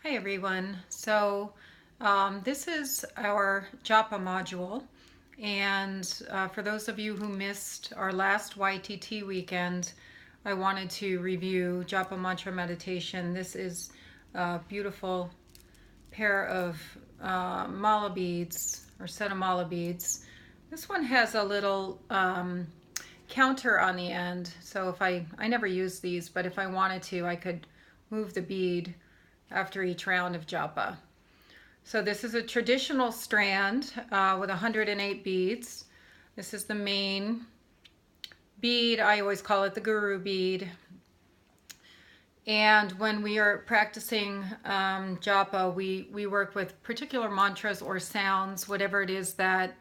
Hi everyone. This is our Japa module, and for those of you who missed our last YTT weekend, I wanted to review Japa mantra meditation. This is a beautiful pair of mala beads or set of mala beads. This one has a little counter on the end, so if I never use these, but if I wanted to, I could move the bead after each round of japa. So this is a traditional strand with 108 beads. This is the main bead. I always call it the guru bead. And when we are practicing japa, we work with particular mantras or sounds, whatever it is that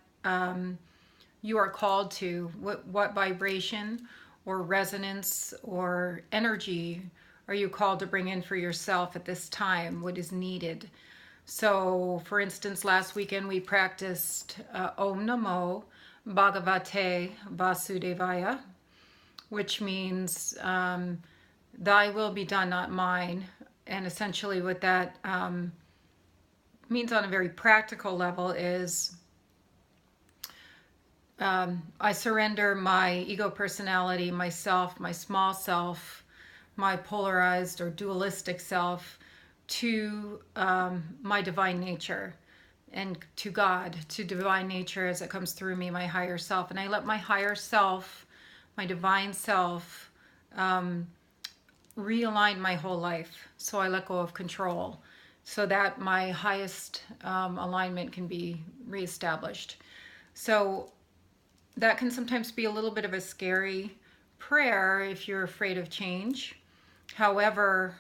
you are called to, what vibration or resonance or energy are you called to bring in for yourself at this time, what is needed. So for instance, last weekend we practiced Om Namo Bhagavate Vasudevaya, which means thy will be done, not mine. And essentially what that means on a very practical level is I surrender my ego personality, myself, my small self, my polarized or dualistic self to my divine nature and to God, to divine nature as it comes through me, my higher self. And I let my higher self, my divine self, realign my whole life. So I let go of control so that my highest alignment can be reestablished. So that can sometimes be a little bit of a scary prayer if you're afraid of change. However,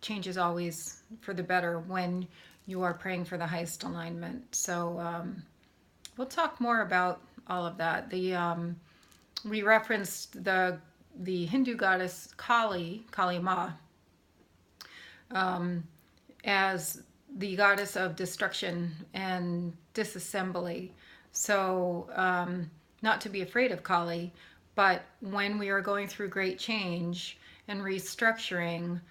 change is always for the better when you are praying for the highest alignment. So we'll talk more about all of that. We referenced the Hindu goddess Kali, Kali Ma, as the goddess of destruction and disassembly. So not to be afraid of Kali, but when we are going through great change and restructuring,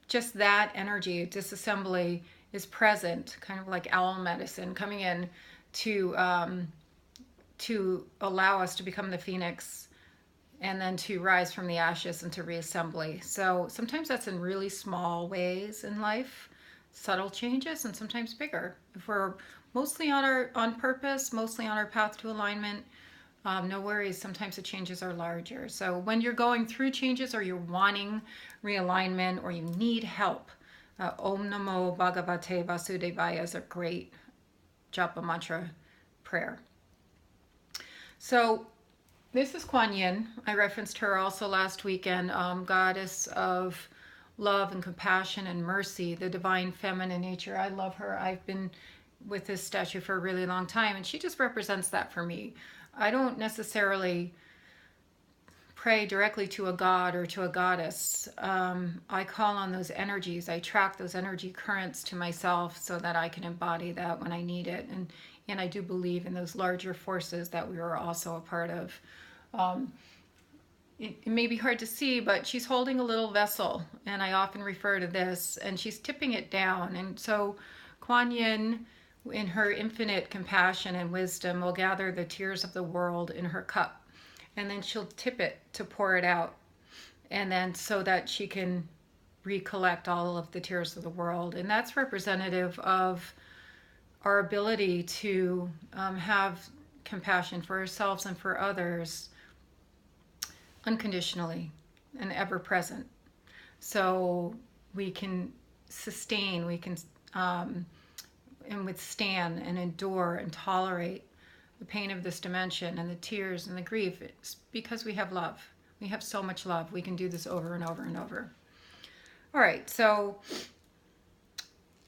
just that energy, disassembly, is present, kind of like owl medicine coming in to allow us to become the phoenix and then to rise from the ashes into reassembly. So sometimes that's in really small ways in life, subtle changes, and sometimes bigger. If we're mostly on purpose, mostly on our path to alignment, no worries, sometimes the changes are larger. So when you're going through changes or you're wanting realignment or you need help, Om Namo Bhagavate Vasudevaya is a great japa mantra prayer. So this is Kuan Yin. I referenced her also last weekend, goddess of love and compassion and mercy, the divine feminine nature. I love her. I've been with this statue for a really long time, and she just represents that for me. I don't necessarily pray directly to a god or to a goddess. I call on those energies. I track those energy currents to myself so that I can embody that when I need it. And I do believe in those larger forces that we are also a part of. It may be hard to see, but she's holding a little vessel, and I often refer to this, and she's tipping it down. And so Kuan Yin, in her infinite compassion and wisdom, will gather the tears of the world in her cup, and then she'll tip it to pour it out, and then so that she can recollect all of the tears of the world. And that's representative of our ability to have compassion for ourselves and for others unconditionally and ever present. So we can sustain, we can and withstand and endure and tolerate the pain of this dimension and the tears and the grief. It's because we have love. We have so much love. We can do this over and over and over. All right, so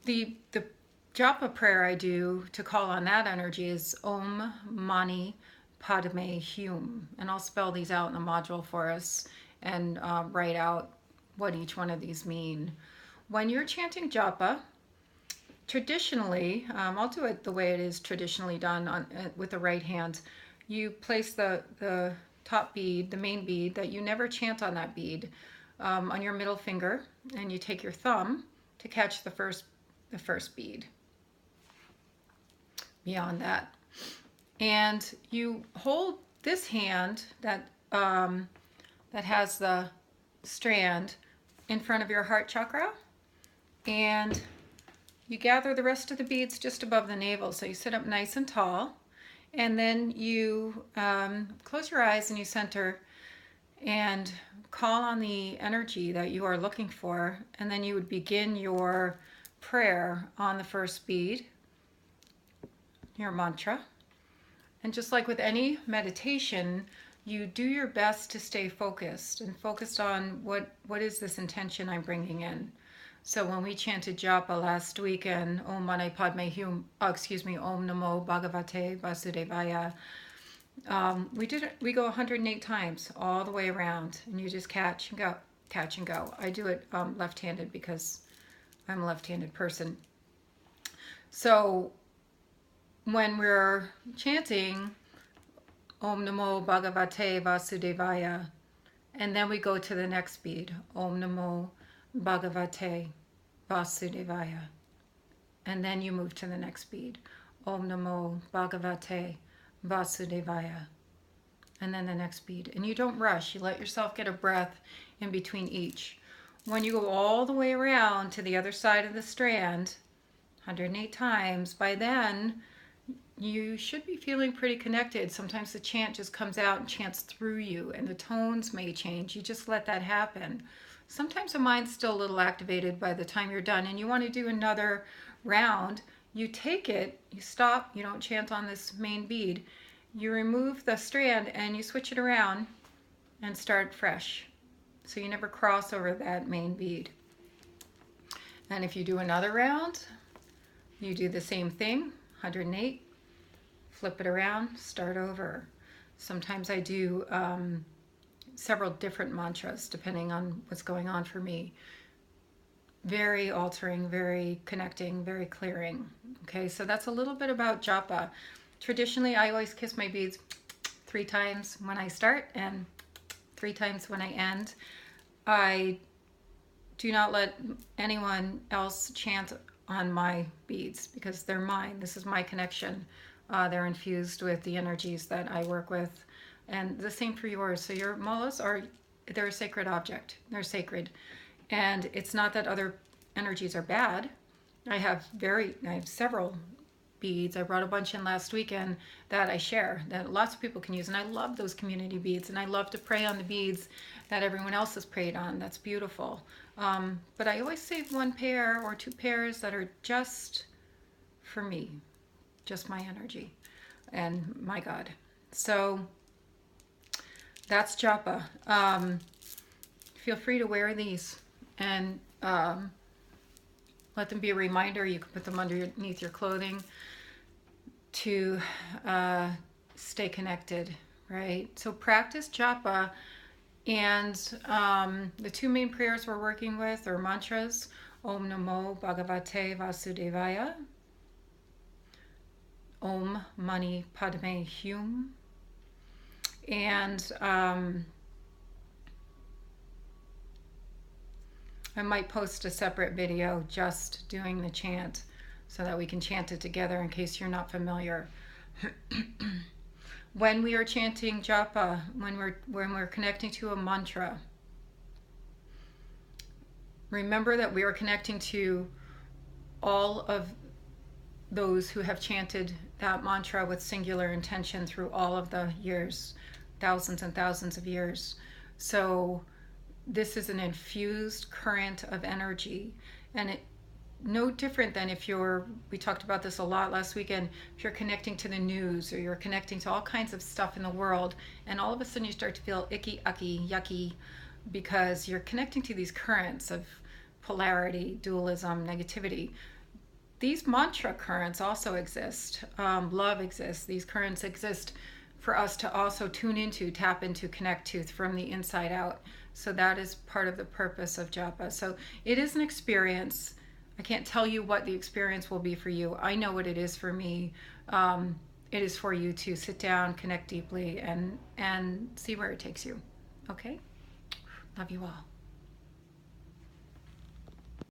the japa prayer I do to call on that energy is Om Mani Padme Hum. And I'll spell these out in the module for us and write out what each one of these mean. When you're chanting japa, traditionally, I'll do it the way it is traditionally done with the right hand. You place the top bead, the main bead that you never chant on that bead, on your middle finger, and you take your thumb to catch the first bead. Beyond that, and you hold this hand that that has the strand in front of your heart chakra, and you gather the rest of the beads just above the navel. So you sit up nice and tall, and then you close your eyes and you center and call on the energy that you are looking for, and then you would begin your prayer on the first bead, your mantra. And just like with any meditation, you do your best to stay focused and focused on what is this intention I'm bringing in. So when we chanted Japa last weekend, Om Mani Padme Hum, Om Namo Bhagavate Vasudevaya, we go 108 times all the way around, and you just catch and go, catch and go. I do it left-handed because I'm a left-handed person. So when we're chanting Om Namo Bhagavate Vasudevaya, and then we go to the next bead, Om Namo Bhagavate Vasudevaya, and then you move to the next bead, Om Namo Bhagavate Vasudevaya, and then the next bead. And you don't rush, you let yourself get a breath in between each. When you go all the way around to the other side of the strand, 108 times, by then you should be feeling pretty connected. Sometimes the chant just comes out and chants through you, and the tones may change. You just let that happen. Sometimes the mind's still a little activated by the time you're done, and you want to do another round. You take it, you stop, you don't chant on this main bead. You remove the strand and you switch it around and start fresh. So you never cross over that main bead. And if you do another round, you do the same thing, 108, flip it around, start over. Sometimes I do several different mantras depending on what's going on for me. Very altering, very connecting, very clearing. Okay, so that's a little bit about Japa. Traditionally, I always kiss my beads 3 times when I start and 3 times when I end. I do not let anyone else chant on my beads because they're mine. This is my connection. They're infused with the energies that I work with. And the same for yours. So your mullahs they're a sacred object. They're sacred. And it's not that other energies are bad. I have several beads. I brought a bunch in last weekend that I share, that lots of people can use. And I love those community beads. And I love to pray on the beads that everyone else has prayed on. That's beautiful. But I always save 1 pair or 2 pairs that are just for me, just my energy and my God. So that's Japa. Feel free to wear these and let them be a reminder. You can put them underneath your clothing to stay connected, right? So practice Japa, and the 2 main prayers we're working with are mantras, Om Namo Bhagavate Vasudevaya, Om Mani Padme Hum, and I might post a separate video just doing the chant so that we can chant it together in case you're not familiar. When we are chanting Japa, when we're connecting to a mantra, remember that we are connecting to all of those who have chanted that mantra with singular intention through all of the years, thousands and thousands of years. So this is an infused current of energy, and it no different than we talked about this a lot last weekend, if you're connecting to the news or you're connecting to all kinds of stuff in the world, and all of a sudden you start to feel icky, ucky, yucky, because you're connecting to these currents of polarity, dualism, negativity. These mantra currents also exist. Love exists. These currents exist for us to also tune into, tap into, connect to from the inside out. So that is part of the purpose of Japa. So it is an experience. I can't tell you what the experience will be for you. I know what it is for me. It is for you to sit down, connect deeply, and see where it takes you. Okay? Love you all.